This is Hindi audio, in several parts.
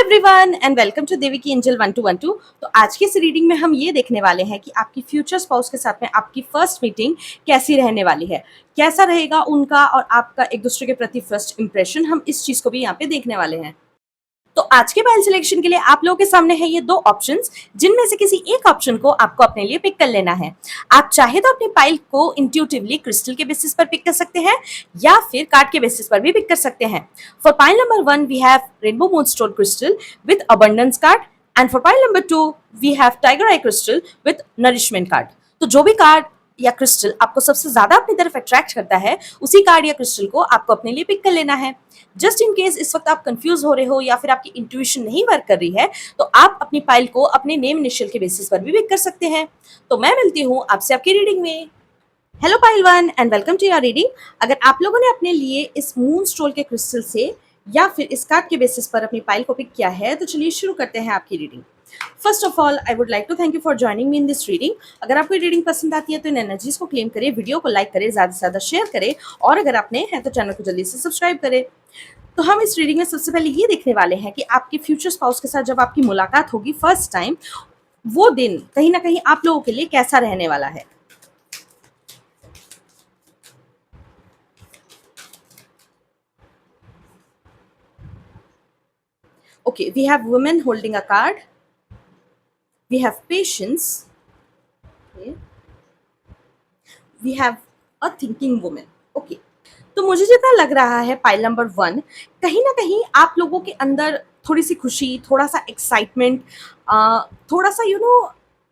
एवरीवन एंड वेलकम टू देवी की एंजल 1212। तो आज की इस रीडिंग में हम ये देखने वाले हैं कि आपकी फ्यूचर स्पाउस के साथ में आपकी फर्स्ट मीटिंग कैसी रहने वाली है, कैसा रहेगा उनका और आपका एक दूसरे के प्रति फर्स्ट इंप्रेशन। हम इस चीज को भी यहाँ पे देखने वाले हैं। तो आज के पाइल सिलेक्शन के लिए आप लोगों के सामने है ये दो ऑप्शंस, जिनमें से किसी एक ऑप्शन को आपको अपने लिए पिक कर लेना है। आप चाहे तो अपनी पाइल को इंट्यूटिवली क्रिस्टल के बेसिस पर पिक कर सकते हैं या फिर कार्ड के बेसिस पर भी पिक कर सकते हैं। For pile number 1 we have rainbow moonstone crystal with abundance card and for pile number 2 we have tiger eye crystal with nourishment card. तो जो भी कार्ड या क्रिस्टल आपको सबसे ज्यादा अपनी तरफ अट्रैक्ट करता है, उसी कार्ड या क्रिस्टल को आपको अपने लिए पिक कर लेना है। जस्ट इन केस इस वक्त आप कंफ्यूज हो रहे हो या फिर आपकी इंट्यूशन नहीं वर्क कर रही है, तो आप अपनी पाइल को अपने नेम इनिशियल के बेसिस पर भी पिक कर सकते हैं। तो मैं मिलती हूँ आपसे आपकी रीडिंग में। Hello pile 1 and welcome to your reading. अगर आप लोगों ने अपने लिए इस मून स्टोल के क्रिस्टल से या फिर इस कार्ड के बेसिस पर अपनी पाइल को पिक किया है, तो चलिए शुरू करते हैं आपकी reading. First of all I would like to thank you for joining me in this reading. अगर आपको रीडिंग पसंद आती है तो इन एनर्जीज को क्लेम करें, वीडियो को लाइक करें, ज़्यादा से ज़्यादा शेयर करें और अगर आप नए हैं तो चैनल को जल्दी से सब्सक्राइब करें। तो हम इस रीडिंग में सबसे पहले ये देखने वाले हैं कि आपके फ्यूचर स्पाउस के साथ जब आपकी मुलाकात होगी फर्स्ट टाइम, वो दिन कहीं ना कहीं आप लोगों के लिए कैसा रहने वाला है। Okay, we have women holding a card. We have patience. Okay. We have a thinking woman. Okay. तो मुझे जितना लग रहा है पाइल नंबर 1, कहीं ना कहीं आप लोगों के अंदर थोड़ी सी खुशी, थोड़ा सा एक्साइटमेंट, थोड़ा सा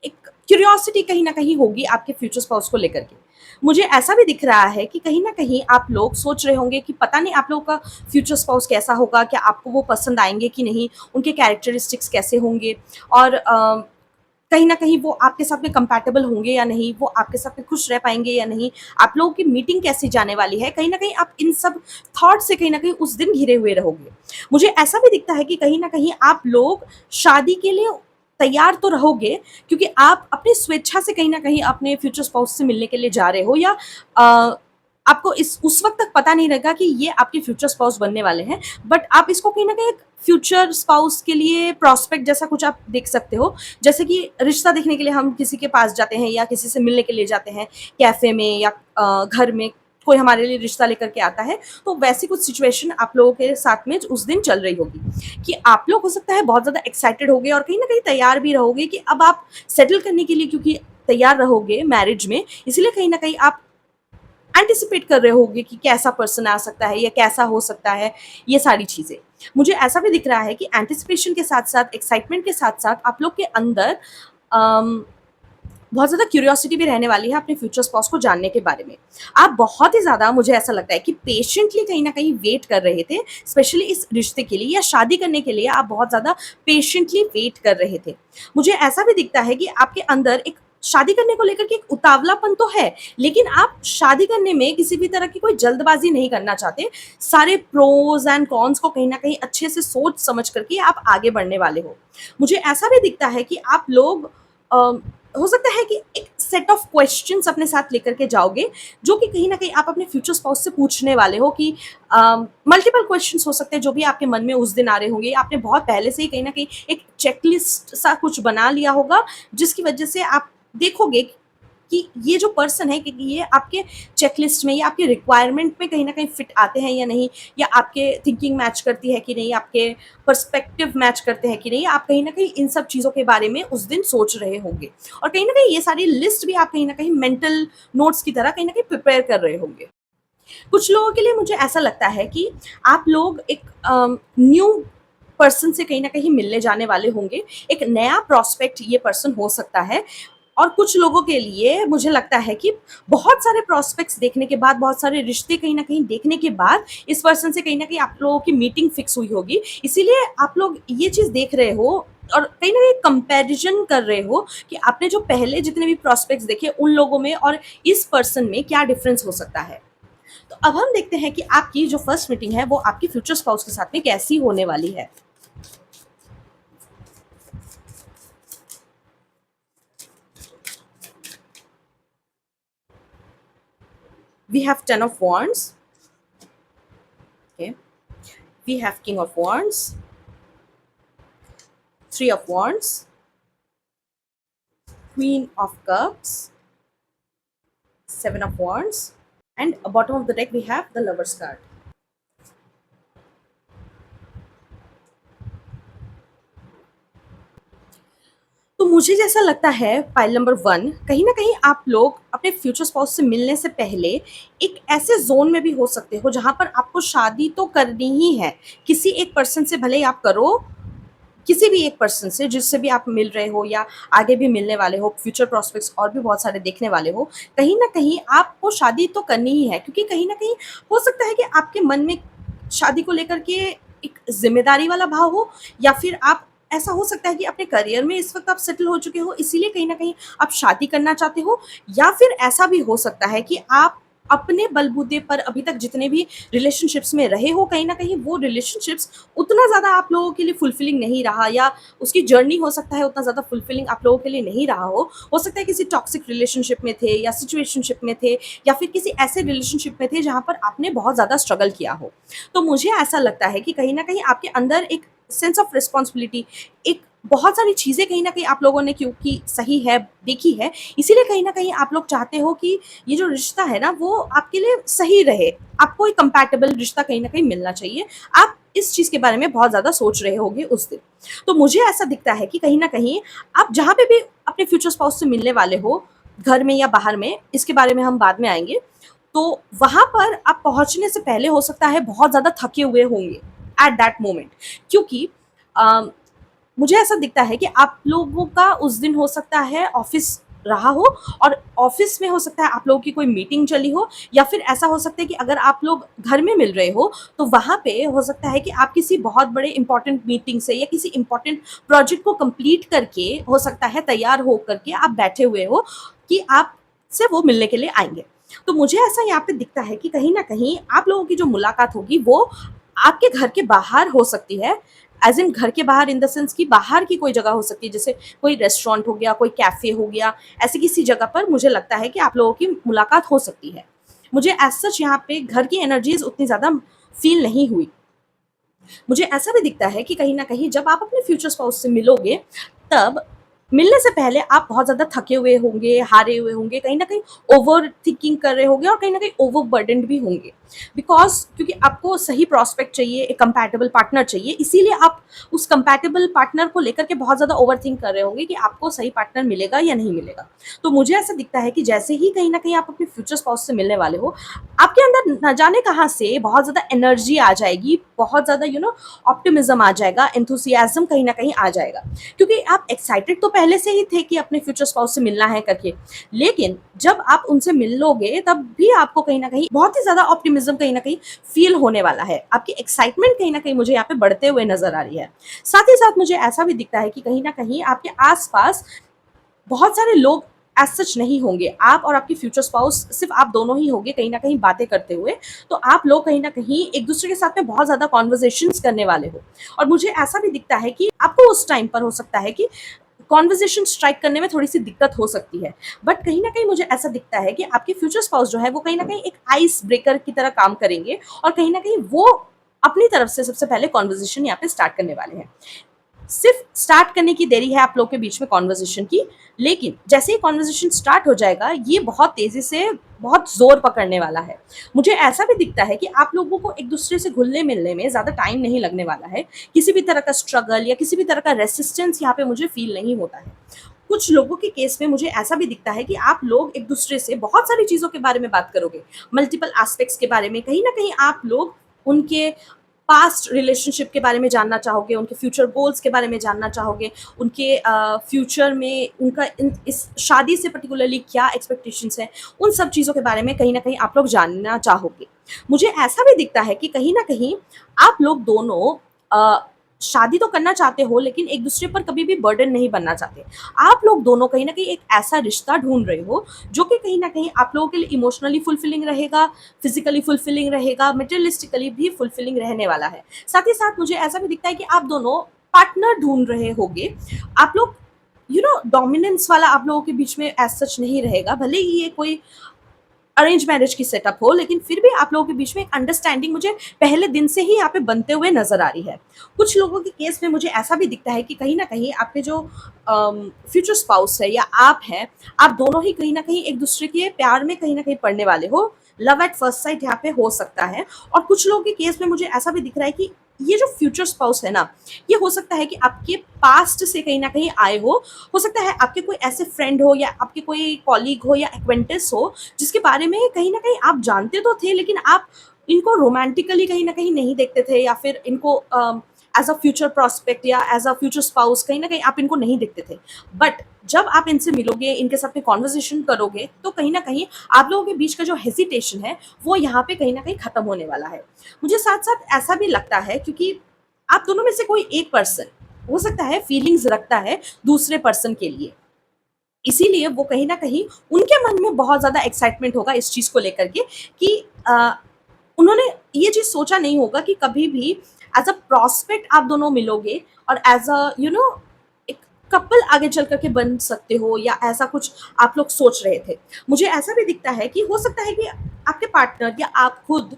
एक क्यूरियोसिटी कहीं ना कहीं होगी आपके फ्यूचर स्पाउस को लेकर के। मुझे ऐसा भी दिख रहा है कि कहीं ना कहीं आप लोग सोच रहे होंगे कि पता नहीं आप लोगों का फ्यूचर स्पाउस कैसा होगा, क्या आपको वो पसंद आएंगे कि नहीं, उनके कैरेक्टरिस्टिक्स कैसे होंगे और कहीं ना कहीं वो आपके साथ में कंपैटिबल होंगे या नहीं, वो आपके साथ में खुश रह पाएंगे या नहीं, आप लोगों की मीटिंग कैसी जाने वाली है। कहीं ना कहीं आप इन सब थॉट से कहीं ना कहीं उस दिन घिरे हुए रहोगे। मुझे ऐसा भी दिखता है कि कहीं ना कहीं आप लोग शादी के लिए तैयार तो रहोगे, क्योंकि आप अपनी स्वेच्छा से कहीं ना कहीं अपने फ्यूचर स्पाउस से मिलने के लिए जा रहे हो, या आपको इस उस वक्त तक पता नहीं रहेगा कि ये आपके फ्यूचर स्पाउस बनने वाले हैं, बट आप इसको कहीं ना कहीं एक फ्यूचर स्पाउस के लिए प्रॉस्पेक्ट जैसा कुछ आप देख सकते हो। जैसे कि रिश्ता देखने के लिए हम किसी के पास जाते हैं या किसी से मिलने के लिए जाते हैं कैफे में या घर में, कोई हमारे लिए रिश्ता लेकर के आता है, तो वैसी कुछ सिचुएशन आप लोगों के साथ में उस दिन चल रही होगी कि आप लोग हो सकता है बहुत ज़्यादा एक्साइटेड होगे और कहीं ना कहीं तैयार भी रहोगे कि अब आप सेटल करने के लिए, क्योंकि तैयार रहोगे मैरिज में, इसलिए कहीं ना कहीं आप एंटिसिपेट कर रहे होगे कि कैसा पर्सन आ सकता है या कैसा हो सकता है, ये सारी चीज़ें। मुझे ऐसा भी दिख रहा है कि एंटिसिपेशन के साथ साथ, एक्साइटमेंट के साथ साथ आप लोग के अंदर बहुत ज़्यादा क्यूरियोसिटी भी रहने वाली है अपने फ्यूचर स्पाउस को जानने के बारे में। आप बहुत ही ज़्यादा, मुझे ऐसा लगता है कि पेशेंटली कहीं ना कहीं वेट कर रहे थे, स्पेशली इस रिश्ते के लिए या शादी करने के लिए आप बहुत ज़्यादा पेशेंटली वेट कर रहे थे। मुझे ऐसा भी दिखता है कि आपके अंदर एक शादी करने को लेकर के एक उतावलापन तो है, लेकिन आप शादी करने में किसी भी तरह की कोई जल्दबाजी नहीं करना चाहते। सारे प्रोज एंड कॉन्स को कहीं ना कहीं अच्छे से सोच समझ करके आप आगे बढ़ने वाले हो। मुझे ऐसा भी दिखता है कि आप लोग हो सकता है कि एक सेट ऑफ क्वेश्चंस अपने साथ लेकर के जाओगे, जो कि कहीं ना कहीं आप अपने फ्यूचर स्पाउस से पूछने वाले हो कि मल्टीपल क्वेश्चंस हो सकते हैं जो भी आपके मन में उस दिन आ रहे होंगे। आपने बहुत पहले से ही कहीं ना कहीं एक चेकलिस्ट सा कुछ बना लिया होगा, जिसकी वजह से आप देखोगे कि ये जो पर्सन है, कि ये आपके चेकलिस्ट में या आपके रिक्वायरमेंट में कहीं ना कहीं फिट आते हैं या नहीं, या आपके थिंकिंग मैच करती है कि नहीं, आपके पर्सपेक्टिव मैच करते हैं कि नहीं। आप कहीं ना कहीं इन सब चीज़ों के बारे में उस दिन सोच रहे होंगे और कहीं ना कहीं ये सारी लिस्ट भी आप कहीं ना कहीं मेंटल नोट्स की तरह कहीं ना कहीं प्रिपेयर कर रहे होंगे। कुछ लोगों के लिए मुझे ऐसा लगता है कि आप लोग एक न्यू पर्सन से कहीं ना कहीं मिलने जाने वाले होंगे। एक नया प्रॉस्पेक्ट ये पर्सन हो सकता है। और कुछ लोगों के लिए मुझे लगता है कि बहुत सारे प्रॉस्पेक्ट्स देखने के बाद, बहुत सारे रिश्ते कहीं ना कहीं देखने के बाद, इस पर्सन से कहीं ना कहीं आप लोगों की मीटिंग फिक्स हुई होगी। इसीलिए आप लोग ये चीज़ देख रहे हो और कहीं ना कहीं कंपैरिजन कर रहे हो कि आपने जो पहले जितने भी प्रॉस्पेक्ट्स देखे उन लोगों में और इस पर्सन में क्या डिफरेंस हो सकता है। तो अब हम देखते हैं कि आपकी जो फर्स्ट मीटिंग है वो आपकी फ्यूचर स्पाउस के साथ में कैसी होने वाली है। We have Ten of Wands. Okay. We have King of Wands. Three of Wands, Queen of Cups, Seven of Wands, and bottom of the deck we have the Lovers card. तो मुझे जैसा लगता है पाइल नंबर 1 कहीं न कहीं आप लोग अपने फ्यूचर स्पाउस से मिलने से पहले एक ऐसे ज़ोन में भी हो सकते हो जहाँ पर आपको शादी तो करनी ही है। किसी एक पर्सन से भले ही आप करो, किसी भी एक पर्सन से जिससे भी आप मिल रहे हो या आगे भी मिलने वाले हो, फ्यूचर प्रॉस्पेक्ट्स और भी बहुत सारे देखने वाले हो, कहीं न कहीं आपको शादी तो करनी ही है क्योंकि कहीं न कहीं हो सकता है कि आपके मन में शादी को लेकर के एक ज़िम्मेदारी वाला भाव हो या फिर आप ऐसा हो सकता है कि अपने करियर में इस वक़्त आप सेटल हो चुके हो, इसीलिए कहीं न कहीं आप शादी करना चाहते हो या फिर ऐसा भी हो सकता है कि आप अपने बलबूते पर अभी तक जितने भी रिलेशनशिप्स में रहे हो, कहीं न कहीं वो रिलेशनशिप्स उतना ज़्यादा आप लोगों के लिए फुलफिलिंग नहीं रहा या उसकी जर्नी हो सकता है उतना ज़्यादा फुलफिलिंग आप लोगों के लिए नहीं रहा हो। हो सकता है किसी टॉक्सिक रिलेशनशिप में थे या सिचुएशनशिप में थे या फिर किसी ऐसे रिलेशनशिप में थे जहाँ पर आपने बहुत ज़्यादा स्ट्रगल किया हो। तो मुझे ऐसा लगता है कि कहीं न कहीं आपके अंदर एक सेंस ऑफ रिस्पॉन्सिबिलिटी, एक बहुत सारी चीज़ें कहीं न कहीं आप लोगों ने क्योंकि सही है, देखी है, इसीलिए कहीं न कहीं आप लोग चाहते हो कि ये जो रिश्ता है ना वो आपके लिए सही रहे। आपको एक कंपैटिबल रिश्ता कहीं न कहीं मिलना चाहिए। आप इस चीज़ के बारे में बहुत ज़्यादा सोच रहे होंगे उस दिन। तो मुझे ऐसा दिखता है कि कहीं न कहीं आप जहाँ पे भी अपने फ्यूचर स्पाउस से मिलने वाले हो, घर में या बाहर में, इसके बारे में हम बाद में आएँगे। तो वहाँ पर आप पहुँचने से पहले हो सकता है बहुत ज़्यादा थके हुए होंगे एट दैट मोमेंट क्योंकि अ, मुझे ऐसा दिखता है कि आप लोगों का उस दिन हो सकता है ऑफिस रहा हो और ऑफिस में हो सकता है आप लोगों की कोई मीटिंग चली हो या फिर ऐसा हो सकता है कि अगर आप लोग घर में मिल रहे हो तो वहाँ पे हो सकता है कि आप किसी बहुत बड़े इंपॉर्टेंट मीटिंग से या किसी इंपॉर्टेंट प्रोजेक्ट को कंप्लीट करके हो सकता है तैयार हो करके आप बैठे हुए हो कि आप से वो मिलने के लिए आएंगे। तो मुझे ऐसा यहाँ पे दिखता है कि कहीं ना कहीं आप लोगों की जो मुलाकात होगी वो आपके घर के बाहर हो सकती है। एज़ इन घर के बाहर इन द सेंस कि बाहर की कोई जगह हो सकती है, जैसे कोई रेस्टोरेंट हो गया, कोई कैफ़े हो गया, ऐसी किसी जगह पर मुझे लगता है कि आप लोगों की मुलाकात हो सकती है। मुझे एज़ सच यहाँ पे घर की एनर्जीज़ उतनी ज़्यादा फ़ील नहीं हुई। मुझे ऐसा भी दिखता है कि कहीं न कहीं जब आप अपने फ्यूचर स्पाउस से मिलोगे, तब मिलने से पहले आप बहुत ज़्यादा थके हुए होंगे, हारे हुए होंगे, कहीं न कहीं ओवर थिंकिंग कर रहे होंगे और कहीं न कहीं ओवरबर्डन्ड भी होंगे। बिकॉज़ क्योंकि आपको सही प्रॉस्पेक्ट चाहिए, एक कंपैटिबल पार्टनर चाहिए, इसीलिए आप उस कंपैटिबल पार्टनर को लेकर के बहुत ज़्यादा ओवरथिंक कर रहे होंगे कि आपको सही पार्टनर मिलेगा या नहीं मिलेगा। तो मुझे ऐसा दिखता है कि जैसे ही कहीं न कहीं आप अपने फ्यूचर स्पाउस से मिलने वाले हो, आपके अंदर न जाने कहाँ से बहुत ज़्यादा एनर्जी आ जाएगी, बहुत ज़्यादा ऑप्टिमिज्म आ जाएगा, एंथुसियाज़्म कहीं न कहीं आ जाएगा। क्योंकि आप एक्साइटेड तो पहले से ही थे कि अपने फ्यूचर स्पाउस से मिलना है करके, लेकिन जब आप उनसे मिलोगे तब भी आपको कहीं न कहीं बहुत ही ज़्यादा ऑप्टिमिज्म कहीं न कहीं फ़ील होने वाला है। आपकी एक्साइटमेंट कहीं न कहीं मुझे यहाँ पे बढ़ते हुए नज़र आ रही है। साथ ही साथ मुझे ऐसा भी दिखता है कि कहीं न कहीं आपके आस-पास बहुत सारे लोग एज़ सच नहीं होंगे। आप और आपकी फ्यूचर स्पाउस सिर्फ़ आप दोनों ही होंगे कहीं न कहीं बातें करते हुए। तो आप लोग कहीं न कहीं एक-दूसरे के साथ में बहुत ज़्यादा कन्वर्सेशंस करने वाले हो। और मुझे ऐसा भी दिखता है कि आपको उस टाइम पर हो सकता है कि कन्वर्सेशन स्ट्राइक करने में थोड़ी-सी दिक्कत हो सकती है। बट कहीं न कहीं मुझे ऐसा दिखता है कि आपके फ्यूचर स्पाउस जो है वो कहीं न कहीं एक आइस ब्रेकर की तरह काम करेंगे और कहीं न कहीं वो अपनी तरफ से सबसे पहले कन्वर्सेशन यहाँ पे स्टार्ट करने वाले हैं। सिर्फ स्टार्ट करने की देरी है आप लोग के बीच में कॉन्वर्जेशन की, लेकिन जैसे ही कॉन्वर्जेशन स्टार्ट हो जाएगा, ये बहुत तेज़ी से बहुत ज़ोर पकड़ने वाला है। मुझे ऐसा भी दिखता है कि आप लोगों को एक-दूसरे से घुलने-मिलने में ज़्यादा टाइम नहीं लगने वाला है। किसी भी तरह का स्ट्रगल या किसी भी तरह का रेसिस्टेंस यहाँ पे मुझे फ़ील नहीं होता है। कुछ लोगों के केस में मुझे ऐसा भी दिखता है कि आप लोग एक-दूसरे से बहुत सारी चीज़ों के बारे में बात करोगे, मल्टीपल एस्पेक्ट्स के बारे में, कहीं न कहीं आप लोग उनके पास्ट रिलेशनशिप के बारे में जानना चाहोगे, उनके फ्यूचर गोल्स के बारे में जानना चाहोगे, उनके फ्यूचर में उनका इस शादी से पर्टिकुलरली क्या एक्सपेक्टेशंस हैं, उन सब चीज़ों के बारे में कहीं न कहीं आप लोग जानना चाहोगे। मुझे ऐसा भी दिखता है कि कहीं न कहीं आप लोग दोनों शादी तो करना चाहते हो लेकिन एक-दूसरे पर कभी भी बर्डन नहीं बनना चाहते। आप लोग दोनों कहीं न कहीं एक ऐसा रिश्ता ढूँढ रहे हो, जो कि कहीं न कहीं आप लोगों के लिए इमोशनली फुलफिलिंग रहेगा, फिज़िकली फुलफिलिंग रहेगा, मटेरियलिस्टिकली भी फुलफिलिंग रहने वाला है। साथ ही साथ मुझे ऐसा भी दिखता है कि आप दोनों पार्टनर ढूँढ रहे होगे। आप लोग डोमिनेंस वाला आप लोगों के बीच में एज़ सच नहीं रहेगा, भले ही ये कोई अरेंज मैरिज की सेटअप हो, लेकिन फिर भी आप लोगों के बीच में एक अंडरस्टैंडिंग मुझे पहले दिन से ही यहाँ पे बनते हुए नज़र आ रही है। कुछ लोगों के केस में मुझे ऐसा भी दिखता है कि कहीं न कहीं आपके जो फ्यूचर स्पाउस है या आप हैं, आप दोनों ही कहीं न कहीं एक-दूसरे के प्यार में कहीं न कहीं पड़ने वाले हो। लव एट फर्स्ट साइट यहाँ पे हो सकता है। और कुछ लोगों के केस में मुझे ऐसा भी दिख रहा है कि ये जो फ्यूचर स्पाउस है ना, ये हो सकता है कि आपके पास्ट से कहीं न कहीं आए हो सकता है आपके कोई ऐसे फ्रेंड हो या आपके कोई कॉलीग हो या एक्वेंटेंस हो, जिसके बारे में कहीं न कहीं आप जानते तो थे, लेकिन आप इनको रोमांटिकली कहीं न कहीं नहीं देखते थे, या फिर इनको एज़ अ फ्यूचर प्रॉस्पेक्ट या एज़ अ फ्यूचर स्पाउस कहीं न कहीं आप इनको नहीं देखते थे। बट जब आप इनसे मिलोगे, इनके साथ में कन्वर्सेशन करोगे, तो कहीं न कहीं आप लोगों के बीच का जो हेजिटेशन है, वो यहाँ पे कहीं न कहीं खत्म होने वाला है। मुझे साथ-साथ ऐसा भी लगता है, क्योंकि आप दोनों में से कोई एक पर्सन हो सकता है फीलिंग्स रखता है दूसरे पर्सन के लिए। इसीलिए वो कहीं न कहीं उनके मन में बहुत ज़्यादा एक्साइटमेंट होगा इस चीज़ को लेकर के कि उन्होंने ये चीज़ सोचा नहीं होगा कि कभी भी एज़ अ प्रॉस्पेक्ट आप दोनों मिलोगे और एज़ अ एक कपल आगे चल कर के बन सकते हो, या ऐसा कुछ आप लोग सोच रहे थे। मुझे ऐसा भी दिखता है कि हो सकता है कि आपके पार्टनर या आप खुद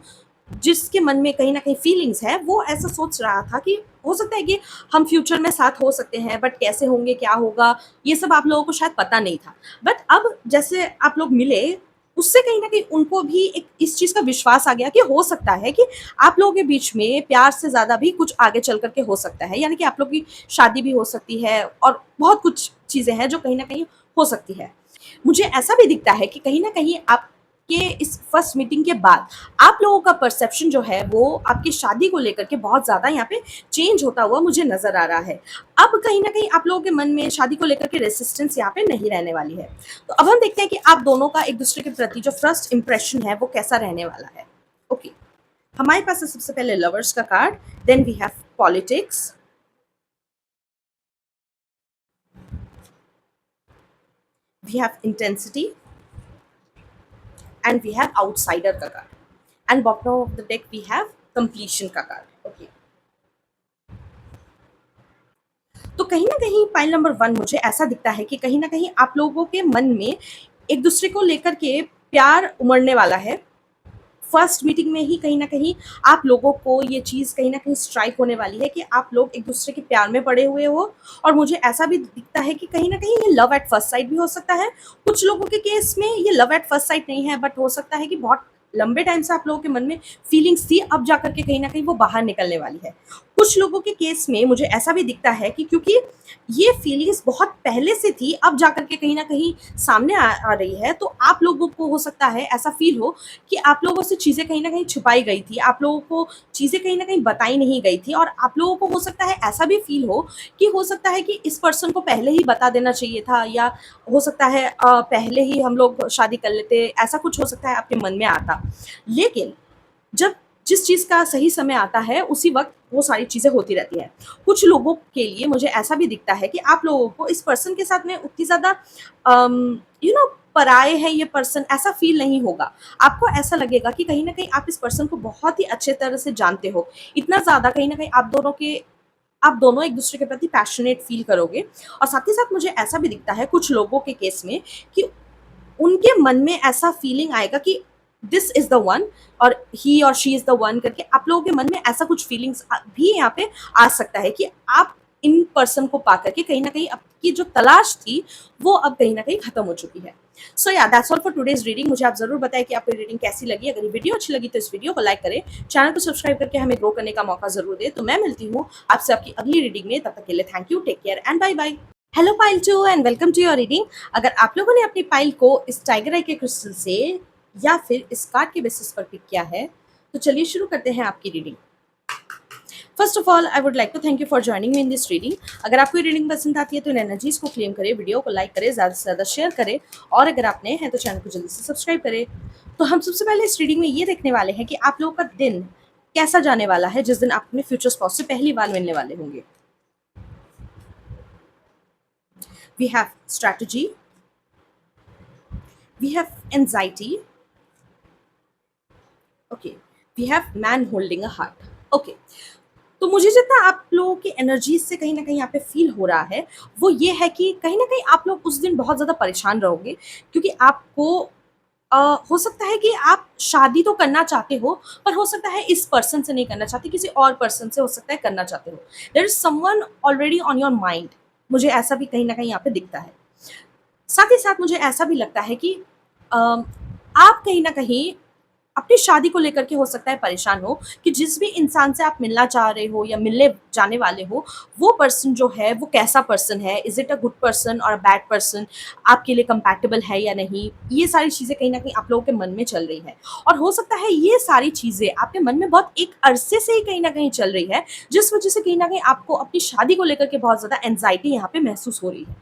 जिसके मन में कहीं न कहीं फीलिंग्स है, वो ऐसा सोच रहा था कि हो सकता है कि हम फ्यूचर में साथ हो सकते हैं, बट कैसे होंगे, क्या होगा, ये सब आप लोगों को शायद पता नहीं था। बट अब जैसे आप लोग मिले, उससे कहीं न कहीं उनको भी एक इस चीज़ का विश्वास आ गया कि हो सकता है कि आप लोगों के बीच में प्यार से ज़्यादा भी कुछ आगे चल कर के हो सकता है। यानी कि आप लोग की शादी भी हो सकती है, और बहुत कुछ चीज़ें हैं जो कहीं न कहीं हो सकती है। मुझे ऐसा भी दिखता है कि कहीं न कहीं आपके इस फर्स्ट मीटिंग के बाद आप लोगों का परसेप्शन जो है, वो आपकी शादी को लेकर के बहुत ज़्यादा यहाँ पे चेंज होता हुआ मुझे नज़र आ रहा है। अब कहीं न कहीं आप लोगों के मन में शादी को लेकर के रेजिस्टेंस यहाँ पे नहीं रहने वाली है। तो अब हम देखते हैं कि आप दोनों का एक-दूसरे के प्रति जो फर्स्ट इंप्रेशन है, वो कैसा रहने वाला है। ओके, हमारे पास है सबसे पहले लवर्स का card, then we have politics, we have intensity, and we have outsider का card, and bottom of the deck we have completion का कार्ड। ओके, तो कहीं न कहीं पाइल नंबर 1 मुझे ऐसा दिखता है कि कहीं न कहीं आप लोगों के मन में एक-दूसरे को लेकर के प्यार उमड़ने वाला है। फर्स्ट मीटिंग में ही कहीं न कहीं आप लोगों को ये चीज़ कहीं न कहीं स्ट्राइक होने वाली है कि आप लोग एक-दूसरे के प्यार में पड़े हुए हो। और मुझे ऐसा भी दिखता है कि कहीं न कहीं ये लव एट फर्स्ट साइट भी हो सकता है। कुछ लोगों के केस में ये लव एट फर्स्ट साइट नहीं है, बट हो सकता है कि बहुत लंबे टाइम से आप लोगों के मन में फीलिंग्स थी, अब जाकर के कहीं न कहीं वो बाहर निकलने वाली है। कुछ लोगों के केस में मुझे ऐसा भी दिखता है कि क्योंकि ये फीलिंग्स बहुत पहले से थी, अब जाकर के कहीं न कहीं सामने आ रही है, तो आप लोगों को हो सकता है ऐसा फ़ील हो कि आप लोगों से चीज़ें कहीं न कहीं छुपाई गई थी, आप लोगों को चीज़ें कहीं न कहीं बताई नहीं गई थी, और आप लोगों को हो सकता है ऐसा भी फ़ील हो कि हो सकता है कि इस पर्सन को पहले ही बता देना चाहिए था, या हो सकता है पहले ही हम लोग शादी कर लेते, ऐसा कुछ हो सकता है आपके मन में आता। लेकिन जब जिस चीज़ का सही समय आता है, उसी वक़्त वो सारी चीज़ें होती रहती हैं। कुछ लोगों के लिए मुझे ऐसा भी दिखता है कि आप लोगों को इस पर्सन के साथ में उतनी ज़्यादा पराये है ये पर्सन, ऐसा फ़ील नहीं होगा। आपको ऐसा लगेगा कि कहीं न कहीं आप इस पर्सन को बहुत ही अच्छे तरह से जानते हो। इतना ज़्यादा कहीं न कहीं आप दोनों एक-दूसरे के प्रति पैशनेट फ़ील करोगे। और साथ ही साथ मुझे ऐसा भी दिखता है कुछ लोगों के केस में कि उनके मन में ऐसा फीलिंग आएगा कि दिस इज द वन, और ही और शी इज द वन करके आप लोगों के मन में ऐसा कुछ फीलिंग्स भी यहाँ पे आ सकता है कि आप इन पर्सन को पा करके कहीं ना कहीं आपकी जो तलाश थी, वो अब कहीं ना कहीं खत्म हो चुकी है। सो या that's all for today's reading. मुझे आप जरूर बताएं कि आपको रीडिंग कैसी लगी। अगर ये वीडियो अच्छी लगी तो इस वीडियो को लाइक करें, चैनल को सब्सक्राइब करके हमें ग्रो करने का मौका जरूर दे। तो मैं मिलती हूँ आपसे आपकी अगली रीडिंग में, तब तक के लिए thank you, take care and bye bye. Hello pile 2 and welcome to your reading. अगर आप लोगों ने अपनी पाइल को इस टाइगर आई के क्रिस्टल से या फिर इस कार्ड के बेसिस पर पिक किया है, तो चलिए शुरू करते हैं आपकी reading. First of all I would like to thank you for joining me in this reading. अगर आपको ये रीडिंग पसंद आती है तो इन एनर्जीज को क्लेम करें, वीडियो को लाइक करें, ज़्यादा से ज़्यादा शेयर करें, और अगर आप नए हैं तो चैनल को जल्दी से सब्सक्राइब करें। तो हम सबसे पहले इस रीडिंग में ये देखने वाले हैं कि आप लोगों का दिन कैसा जाने वाला है जिस दिन आप अपने फ्यूचर स्पाउस से पहली बार मिलने वाले होंगे। We have strategy, we have anxiety, okay, we have man holding a heart, okay। तो मुझे जितना आप लोगों की एनर्जी से कहीं ना कहीं यहाँ पे फील हो रहा है, वो ये है कि कहीं ना कहीं आप लोग उस दिन बहुत ज़्यादा परेशान रहोगे, क्योंकि आपको अ, हो सकता है कि आप शादी तो करना चाहते हो, पर हो सकता है इस पर्सन से नहीं करना चाहते, किसी और पर्सन से हो सकता है करना चाहते हो। There is someone already on your mind. मुझे ऐसा भी कहीं न कहीं यहाँ पे दिखता है। साथ ही साथ मुझे ऐसा भी लगता है कि आप कहीं न कहीं अपनी शादी को लेकर के हो सकता है परेशान हो कि जिस भी इंसान से आप मिलना चाह रहे हो या मिलने जाने वाले हो, वो पर्सन जो है वो कैसा पर्सन है? Is it a good person और अ बैड पर्सन? आपके लिए कंपैटिबल है या नहीं? ये सारी चीज़ें कहीं न कहीं आप लोगों के मन में चल रही हैं। और हो सकता है ये सारी चीज़ें आपके मन में बहुत एक अरसे से ही कहीं न कहीं चल रही है, जिस वज़ह से कहीं न कहीं आपको अपनी शादी को लेकर के बहुत ज़्यादा एंग्ज़ायटी यहाँ पे महसूस हो रही है।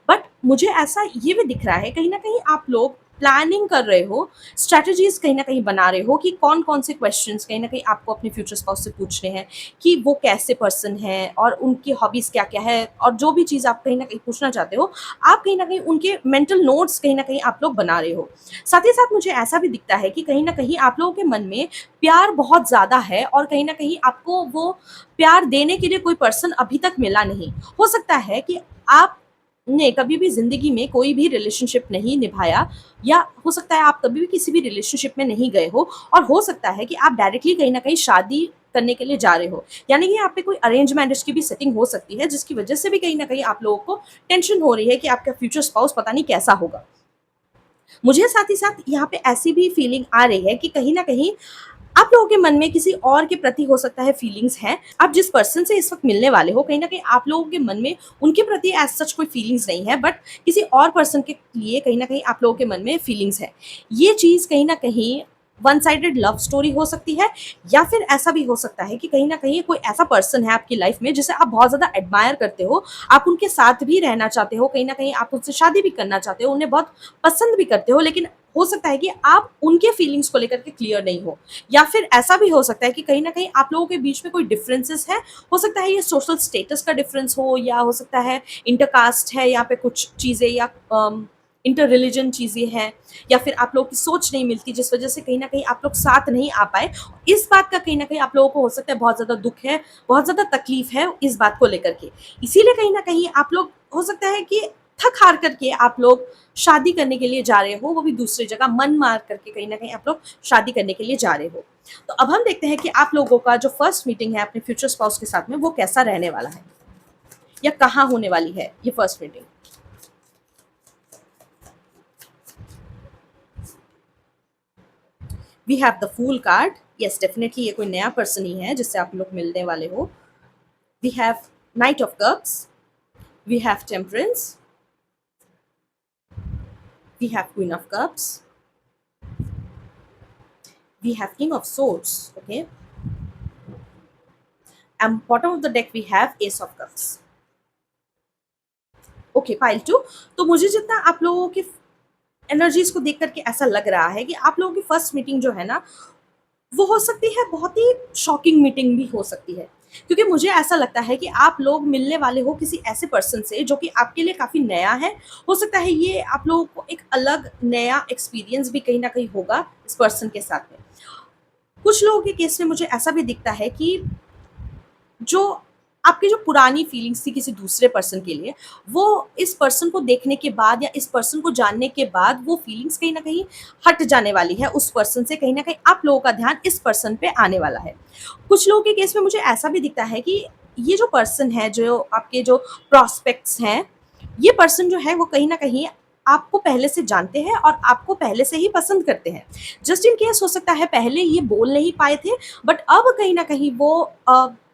बट मुझे ऐसा ये भी दिख रहा है कहीं न कहीं आप लोग प्लानिंग कर रहे हो, स्ट्रैटेजीज़ कहीं न कहीं बना रहे हो कि कौन-कौन से क्वेश्चन्स कहीं न कहीं आपको अपने फ्यूचर स्पाउस से पूछने हैं, कि वो कैसे पर्सन है और उनकी हॉबीज़ क्या-क्या है, और जो भी चीज़ आप कहीं न कहीं पूछना चाहते हो, आप कहीं न कहीं उनके मेंटल नोट्स कहीं न कहीं आप लोग बना रहे हो। साथ ही साथ मुझे ऐसा भी दिखता है कि कहीं न कहीं आप लोगों के मन में प्यार बहुत ज़्यादा है और कहीं न कहीं आपको वो प्यार देने के लिए कोई पर्सन अभी तक मिला नहीं। हो सकता है कि आपने कभी भी ज़िंदगी में कोई भी रिलेशनशिप नहीं निभाया, या हो सकता है आप कभी भी किसी भी रिलेशनशिप में नहीं गए हो, और हो सकता है कि आप डायरेक्टली कहीं न कहीं शादी करने के लिए जा रहे हो। यानी कि यहाँ पे कोई अरेंज मैरिज की भी सेटिंग हो सकती है, जिसकी वजह से भी कहीं न कहीं आप लोगों को टेंशन हो रही है कि आपका फ्यूचर स्पाउस पता नहीं कैसा होगा। मुझे साथ ही साथ यहाँ पे ऐसी भी फीलिंग आ रही है कि कहीं न कहीं आप लोगों के मन में किसी और के प्रति हो सकता है फीलिंग्स हैं। आप जिस पर्सन से इस वक़्त मिलने वाले हो, कहीं न कहीं आप लोगों के मन में उनके प्रति एज़ सच कोई फीलिंग्स नहीं है, बट किसी और पर्सन के लिए कहीं न कहीं आप लोगों के मन में फीलिंग्स है। ये चीज़ कहीं न कहीं वन साइडेड लव स्टोरी हो सकती है, या फिर ऐसा भी हो सकता है कि कहीं न कहीं कोई ऐसा पर्सन है आपकी लाइफ़ में जिसे आप बहुत ज़्यादा एडमायर करते हो, आप उनके साथ भी रहना चाहते हो, कहीं न कहीं आप उनसे शादी भी करना चाहते हो, उन्हें बहुत पसंद भी करते हो, लेकिन हो सकता है कि आप उनके फीलिंग्स को लेकर के क्लियर नहीं हो। या फिर ऐसा भी हो सकता है कि कहीं न कहीं आप लोगों के बीच में कोई डिफरेंसेस हैं। हो सकता है ये सोशल स्टेटस का डिफरेंस हो, या हो सकता है इंटरकास्ट है, या पे कुछ चीज़ें, या इंटर रिलिजन चीज़ें हैं, या फिर आप लोगों की सोच नहीं मिलती, जिस वज़ह से कहीं न कहीं आप लोग साथ नहीं आ पाए। इस बात का कहीं न कहीं आप लोगों को हो सकता है बहुत ज़्यादा दुःख है, बहुत ज़्यादा तकलीफ़ है इस बात को लेकर के। इसीलिए कहीं न कहीं आप लोग हो सकता है कि थक-हार करके आप लोग शादी करने के लिए जा रहे हो, वो भी दूसरी जगह मन मार करके कहीं न कहीं आप लोग शादी करने के लिए जा रहे हो। तो अब हम देखते हैं कि आप लोगों का जो फर्स्ट मीटिंग है अपने फ्यूचर स्पाउस के साथ में, वो कैसा रहने वाला है, या कहाँ होने वाली है ये first meeting. We have the fool card. Yes, definitely ये कोई नया पर्सन ही है जिससे आप लोग मिलने वाले हो। We have knight of cups, we have temperance, we have queen of cups, we have king of swords, okay, and bottom of the deck we have ace of cups। Okay, pile two. तो मुझे जितना आप लोगों की एनर्जीज को देख करके ऐसा लग रहा है कि आप लोगों की फर्स्ट मीटिंग जो है ना, वो हो सकती है बहुत ही शॉकिंग मीटिंग भी हो सकती है, क्योंकि मुझे ऐसा लगता है कि आप लोग मिलने वाले हो किसी ऐसे पर्सन से जो कि आपके लिए काफ़ी नया है। हो सकता है ये आप लोगों को एक अलग नया एक्सपीरियंस भी कहीं ना कहीं होगा इस पर्सन के साथ में। कुछ लोगों के केस में मुझे ऐसा भी दिखता है कि जो आपकी जो पुरानी फीलिंग्स थी किसी दूसरे पर्सन के लिए, वो इस पर्सन को देखने के बाद या इस पर्सन को जानने के बाद वो फीलिंग्स कहीं न कहीं हट जाने वाली है उस पर्सन से, कहीं न कहीं आप लोगों का ध्यान इस पर्सन पे आने वाला है। कुछ लोगों के केस में मुझे ऐसा भी दिखता है कि ये जो पर्सन है, जो आपके जो प्रॉस्पेक्ट्स हैं, ये पर्सन जो है वो कहीं न कहीं आपको पहले से जानते हैं और आपको पहले से ही पसंद करते हैं। जस्ट इन केस हो सकता है पहले ये बोल नहीं पाए थे, बट अब कहीं न कहीं वो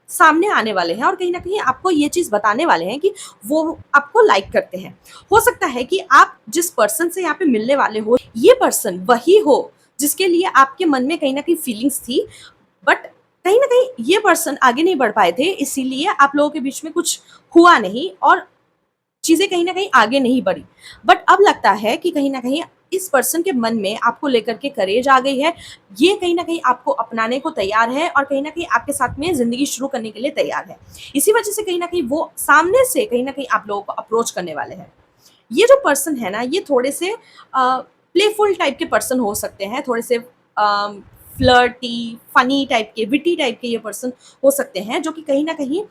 सामने आने वाले हैं और कहीं न कहीं आपको ये चीज़ बताने वाले हैं कि वो आपको लाइक करते हैं। हो सकता है कि आप जिस पर्सन से यहाँ पे मिलने वाले हो, ये पर्सन वही हो जिसके लिए आपके मन में कहीं न कहीं फीलिंग्स थी, बट कहीं न कहीं ये पर्सन आगे नहीं बढ़ पाए थे, इसीलिए आप लोगों के बीच में कुछ हुआ नहीं और चीज़ें कहीं न कहीं आगे नहीं बढ़ी। बट अब लगता है कि कहीं न कहीं इस पर्सन के मन में आपको लेकर के करेज आ गई है। ये कहीं न कहीं आपको अपनाने को तैयार है और कहीं न कहीं आपके साथ में ज़िंदगी शुरू करने के लिए तैयार है। इसी वजह से कहीं न कहीं वो सामने से कहीं न कहीं आप लोगों को अप्रोच करने वाले हैं। ये जो पर्सन है ना, ये थोड़े से प्लेफुल टाइप के पर्सन हो सकते हैं, थोड़े से फ्लर्टी, फनी टाइप के, विटी टाइप के ये पर्सन हो सकते हैं, जो कि कहीं न कहीं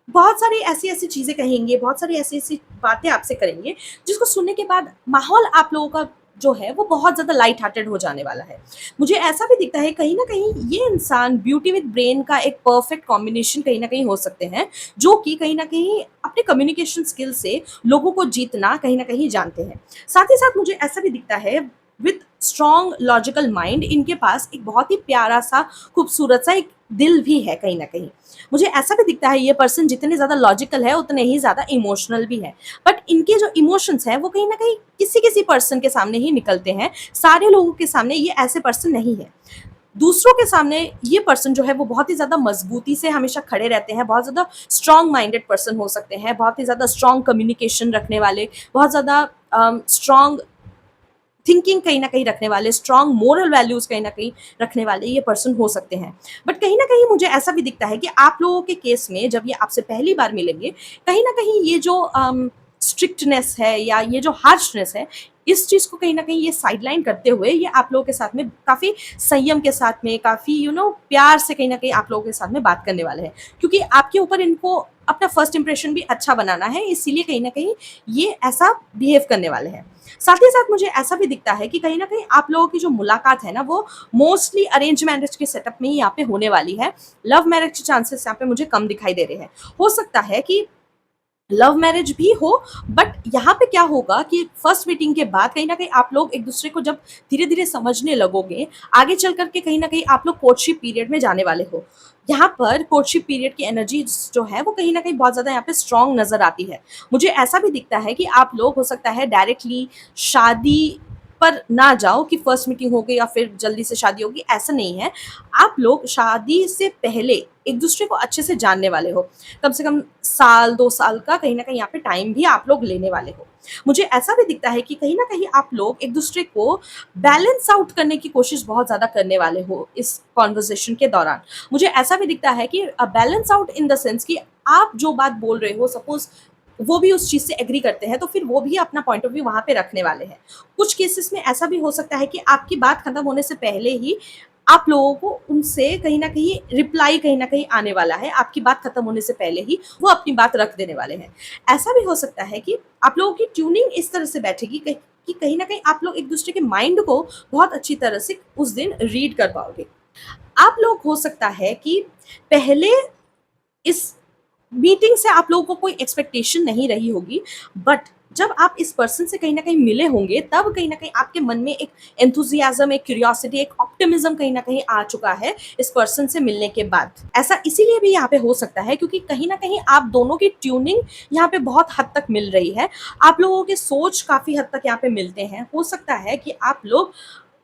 बहुत सारी ऐसी-ऐसी चीज़ें कहेंगे, बहुत सारी ऐसी-ऐसी बातें आपसे करेंगे, जिसको सुनने के बाद माहौल आप लोगों का जो है वो बहुत ज़्यादा लाइट हार्टेड हो जाने वाला है। मुझे ऐसा भी दिखता है कहीं न कहीं ये इंसान ब्यूटी विद ब्रेन का एक परफेक्ट कॉम्बिनेशन कहीं न कहीं हो सकते हैं, जो कि कहीं न कहीं अपने कम्युनिकेशन स्किल से लोगों को जीतना कहीं न कहीं जानते हैं। साथ ही साथ मुझे ऐसा भी दिखता है विथ स्ट्रॉन्ग लॉजिकल माइंड इनके पास एक बहुत ही प्यारा-सा, खूबसूरत-सा एक दिल भी है कहीं न कहीं। मुझे ऐसा भी दिखता है ये पर्सन जितने ज़्यादा लॉजिकल है, उतने ही ज़्यादा इमोशनल भी है। बट इनके जो इमोशंस हैं, वो कहीं न कहीं किसी-किसी पर्सन के सामने ही निकलते हैं। सारे लोगों के सामने ये ऐसे पर्सन नहीं है। दूसरों के सामने ये पर्सन जो है वो बहुत ही ज़्यादा मज़बूती से हमेशा खड़े रहते हैं, बहुत ज़्यादा स्ट्रॉन्ग माइंडेड पर्सन हो सकते हैं, बहुत ही ज़्यादा स्ट्रॉन्ग कम्युनिकेशन रखने वाले, बहुत ज़्यादा स्ट्रॉन्ग थिंकिंग कहीं न कहीं रखने वाले, स्ट्रॉन्ग मोरल वैल्यूज़ कहीं न कहीं रखने वाले ये पर्सन हो सकते हैं। बट कहीं न कहीं मुझे ऐसा भी दिखता है कि आप लोगों के केस में जब ये आपसे पहली बार मिलेंगे, कहीं न कहीं ये जो स्ट्रिक्टनेस है या ये जो हार्शनेस है, इस चीज़ को कहीं न कहीं ये साइडलाइन करते हुए ये आप लोगों के साथ में काफ़ी संयम के साथ में, काफ़ी प्यार से कहीं न कहीं आप लोगों के साथ में बात करने वाले हैं। क्योंकि आपके ऊपर इनको अपना फर्स्ट इंप्रेशन भी अच्छा बनाना है, इसीलिए कहीं न कहीं ये ऐसा बिहेव करने वाले हैं। साथ ही साथ मुझे ऐसा भी दिखता है कि कहीं न कहीं आप लोगों की जो मुलाकात है ना, वो मोस्टली अरेंज मैरिज के सेटअप में ही यहाँ पे होने वाली है। लव मैरिज के चांसेस यहाँ पे मुझे कम दिखाई दे रहे हैं। हो सकता है कि लव मैरिज भी हो, बट यहाँ पे क्या होगा कि फर्स्ट मीटिंग के बाद कहीं न कहीं आप लोग एक-दूसरे को जब धीरे-धीरे समझने लगोगे, आगे चल कर के कहीं न कहीं आप लोग कोर्टशिप पीरियड में जाने वाले हो। यहाँ पर कोर्टशिप पीरियड की एनर्जीज़ जो है वो कहीं न कहीं बहुत ज़्यादा यहाँ पे स्ट्रॉन्ग नज़र आती है। मुझे ऐसा भी दिखता है कि आप लोग हो सकता है डायरेक्टली शादी पर ना जाओ कि फर्स्ट मीटिंग हो गई या फिर जल्दी से शादी होगी, ऐसा नहीं है। आप लोग शादी से पहले एक-दूसरे को अच्छे से जानने वाले हो। कम से कम साल 2 साल का कहीं न कहीं यहाँ पे टाइम भी आप लोग लेने वाले हो। मुझे ऐसा भी दिखता है कि कहीं न कहीं आप लोग एक-दूसरे को बैलेंस आउट करने की कोशिश बहुत ज़्यादा करने वाले हो इस कन्वर्सेशन के दौरान। मुझे ऐसा भी दिखता है कि balance out in the sense कि आप जो बात बोल रहे हो, सपोज़ वो भी उस चीज़ से एग्री करते हैं, तो फिर वो भी अपना पॉइंट ऑफ व्यू वहाँ पे रखने वाले हैं। कुछ केसेस में ऐसा भी हो सकता है कि आपकी बात खत्म होने से पहले ही आप लोगों को उनसे कहीं न कहीं रिप्लाई कहीं न कहीं आने वाला है, आपकी बात खत्म होने से पहले ही वो अपनी बात रख देने वाले हैं। ऐसा भी हो सकता है कि आप लोगों की ट्यूनिंग इस तरह से बैठेगी कि कहीं न कहीं आप लोग एक-दूसरे के माइंड को बहुत अच्छी तरह से उस दिन रीड कर पाओगे। आप लोग हो सकता है कि पहले इस मीटिंग से आप लोगों को कोई एक्सपेक्टेशन नहीं रही होगी, बट जब आप इस पर्सन से कहीं न कहीं मिले होंगे, तब कहीं न कहीं आपके मन में एक एंथुसियाज़्म, एक क्यूरियोसिटी, एक ऑप्टिमिज़्म कहीं न कहीं आ चुका है इस पर्सन से मिलने के बाद। ऐसा इसीलिए भी यहाँ पे हो सकता है क्योंकि कहीं न कहीं आप दोनों की ट्यूनिंग यहाँ पे बहुत हद तक मिल रही है। आप लोगों के सोच काफ़ी हद तक यहाँ पे मिलते हैं। हो सकता है कि आप लोग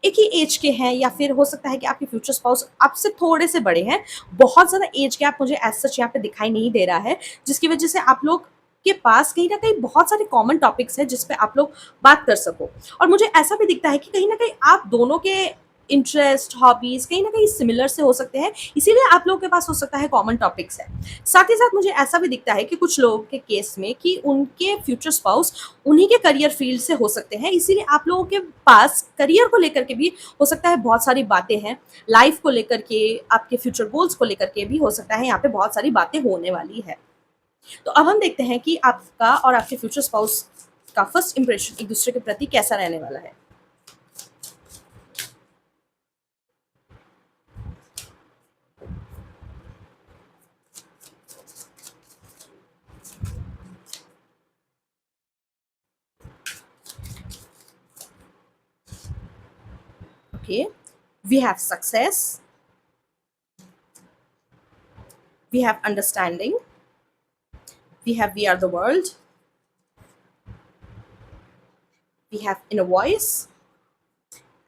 एक ही एज के हैं या फिर हो सकता है कि आपके फ्यूचर स्पाउस आपसे थोड़े से बड़े हैं। बहुत ज़्यादा एज गैप मुझे एज़ सच यहाँ पे दिखाई नहीं दे रहा है, जिसकी वजह से आप लोग के पास कहीं न कहीं बहुत सारे कॉमन टॉपिक्स हैं जिस पे आप लोग बात कर सको। और मुझे ऐसा भी दिखता है कि कहीं न कहीं आप दोनों के इंटरेस्ट, हॉबीज़ कहीं न कहीं सिमिलर से हो सकते हैं, इसीलिए आप लोगों के पास हो सकता है कॉमन टॉपिक्स हैं। साथ ही साथ मुझे ऐसा भी दिखता है कि कुछ लोगों के केस में कि उनके फ्यूचर स्पाउस उन्हीं के करियर फील्ड से हो सकते हैं, इसीलिए आप लोगों के पास करियर को लेकर के भी हो सकता है बहुत सारी बातें हैं। लाइफ़ को लेकर के, आपके फ्यूचर गोल्स को लेकर के भी हो सकता है यहाँ पे बहुत सारी बातें होने वाली है। तो अब हम देखते हैं कि आपका और आपके फ्यूचर स्पाउस का फर्स्ट इंप्रेशन एक-दूसरे के प्रति कैसा रहने वाला है। Okay, we have success, we have understanding, we are the world, we have inner voice,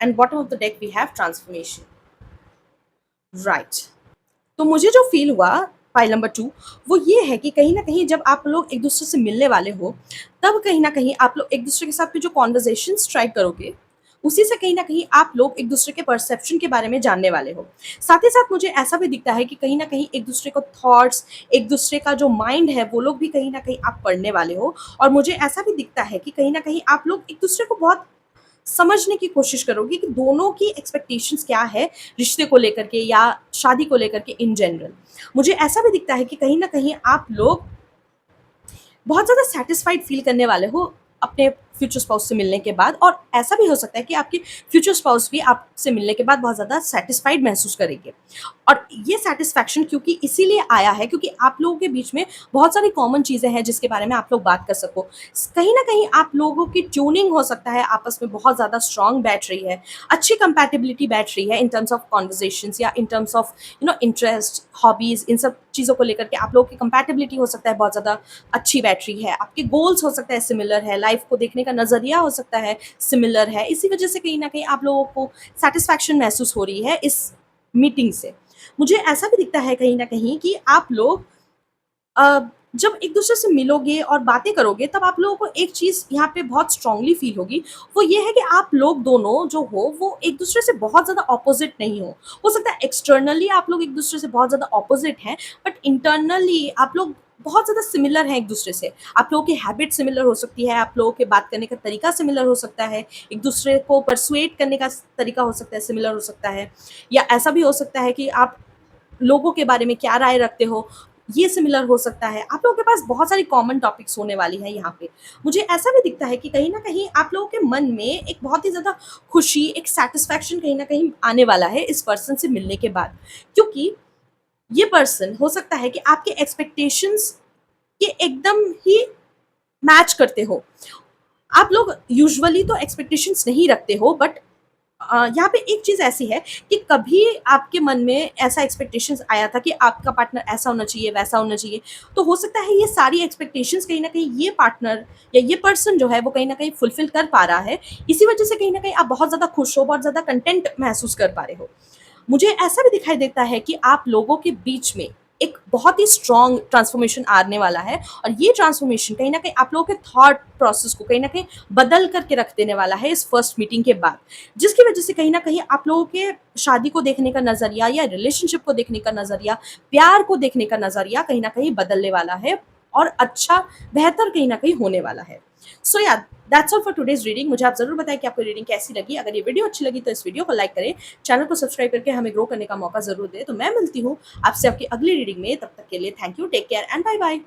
and bottom of the deck we have transformation. Right. तो मुझे जो फ़ील हुआ पाइल नंबर 2 वो ये है कि कहीं न कहीं जब आप लोग एक-दूसरे से मिलने वाले हो, तब कहीं न कहीं आप लोग एक-दूसरे के साथ में जो कन्वर्सेशंस ट्राई करोगे, उसी से कहीं न कहीं आप लोग एक-दूसरे के परसेप्शन के बारे में जानने वाले हो। साथ ही साथ मुझे ऐसा भी दिखता है कि कहीं न कहीं एक-दूसरे को थॉट्स, एक-दूसरे का जो माइंड है, वो लोग भी कहीं न कहीं आप पढ़ने वाले हो और मुझे ऐसा भी दिखता है कि कहीं न कहीं आप लोग एक-दूसरे को बहुत समझने की कोशिश करोगे कि दोनों की एक्सपेक्टेशंस क्या है रिश्ते को लेकर के या शादी को लेकर के इन जनरल। मुझे ऐसा भी दिखता है कि कहीं न कहीं आप लोग बहुत ज़्यादा सैटिस्फाइड फ़ील करने वाले हो अपने फ्यूचर स्पाउस से मिलने के बाद, और ऐसा भी हो सकता है कि आपके फ्यूचर स्पाउस भी आपसे मिलने के बाद बहुत ज़्यादा सैटिस्फाइड महसूस करेंगे। और ये सैटिस्फैक्शन क्योंकि इसीलिए आया है क्योंकि आप लोगों के बीच में बहुत सारी कॉमन चीज़ें हैं जिसके बारे में आप लोग बात कर सको। कहीं न कहीं आप लोगों की ट्यूनिंग हो सकता है आपस में बहुत ज़्यादा स्ट्रॉन्ग बैठ रही है, अच्छी कंपैटिबिलिटी बैठ रही है इन टर्म्स ऑफ कन्वर्सेशंस या in terms of interest, hobbies, इन सब चीज़ों को लेकर के आप लोगों की कंपैटिबिलिटी हो सकता है बहुत ज़्यादा अच्छी बैठ रही है। आपके गोल्स हो सकता है सिमिलर है, लाइफ़ को देखने का नज़रिया हो सकता है सिमिलर है। इसी वजह से कहीं न कहीं आप लोगों को सैटिस्फैक्शन महसूस हो रही है इस मीटिंग से। मुझे ऐसा भी दिखता है कहीं न कहीं कि आप लोग अ, जब एक-दूसरे से मिलोगे और बातें करोगे तब आप लोगों को एक चीज़ यहाँ पे बहुत स्ट्रॉन्गली फ़ील होगी, वो ये है कि आप लोग दोनों जो हो वो एक-दूसरे से बहुत ज़्यादा ऑपोज़िट नहीं हो। हो सकता है एक्सटर्नली आप लोग एक-दूसरे से बहुत ज़्यादा ऑपोज़िट हैं, बट इंटरनली आप लोग बहुत ज़्यादा सिमिलर हैं एक-दूसरे से। आप लोगों की हैबिट सिमिलर हो सकती है, आप लोगों के बात करने का तरीका सिमिलर हो सकता है, एक-दूसरे को पर्सुएड करने का तरीका हो सकता है, सिमिलर हो सकता है, या ऐसा भी हो सकता है कि आप लोगों के बारे में क्या राय रखते हो, ये सिमिलर हो सकता है। आप लोगों के पास बहुत सारी कॉमन टॉपिक्स होने वाली हैं यहाँ पे। मुझे ऐसा भी दिखता है कि कहीं न कहीं आप लोगों के मन में एक बहुत ही ज़्यादा खुशी, एक सैटिस्फैक्शन कहीं न कहीं आने वाला है इस पर्सन से मिलने के बाद। क्योंकि ये पर्सन हो सकता है कि आपके एक्सपेक्टेशंस के एकदम ही मैच करते हो। आप लोग यूजुअली तो एक्सपेक्टेशंस नहीं रखते हो, बट यहाँ पे एक चीज़ ऐसी है कि कभी आपके मन में ऐसा एक्सपेक्टेशंस आया था कि आपका पार्टनर ऐसा होना चाहिए, वैसा होना चाहिए। तो हो सकता है ये सारी एक्सपेक्टेशंस कहीं न कहीं ये पार्टनर या ये पर्सन जो है वो कहीं न कहीं फुलफ़िल कर पा रहा है। इसी वज़ह से कहीं न कहीं आप बहुत ज़्यादा खुश हो, बहुत ज़्यादा कंटेंट महसूस कर पा रहे हो। मुझे ऐसा भी दिखाई देता है कि आप लोगों के बीच में एक बहुत ही स्ट्रॉन्ग ट्रांसफॉर्मेशन आने वाला है, और ये ट्रांसफॉर्मेशन कहीं न कहीं आप लोगों के थॉट प्रोसेस को कहीं न कहीं बदल करके रख देने वाला है इस फर्स्ट मीटिंग के बाद। जिसकी वजह से कहीं न कहीं आप लोगों के शादी को देखने का नज़रिया या रिलेशनशिप को देखने का नज़रिया, प्यार को देखने का नज़रिया कहीं न कहीं बदलने वाला है, और अच्छा, बेहतर कहीं न कहीं होने वाला है। सो या that's all for today's reading. मुझे आप ज़रूर बताएँ कि आपको रीडिंग कैसी लगी। अगर ये वीडियो अच्छी लगी तो इस वीडियो को लाइक करें, चैनल को सब्सक्राइब करके हमें ग्रो करने का मौका ज़रूर दें। तो मैं मिलती हूँ आपसे आपकी अगली रीडिंग में, तब तक के लिए thank you, take care and bye bye.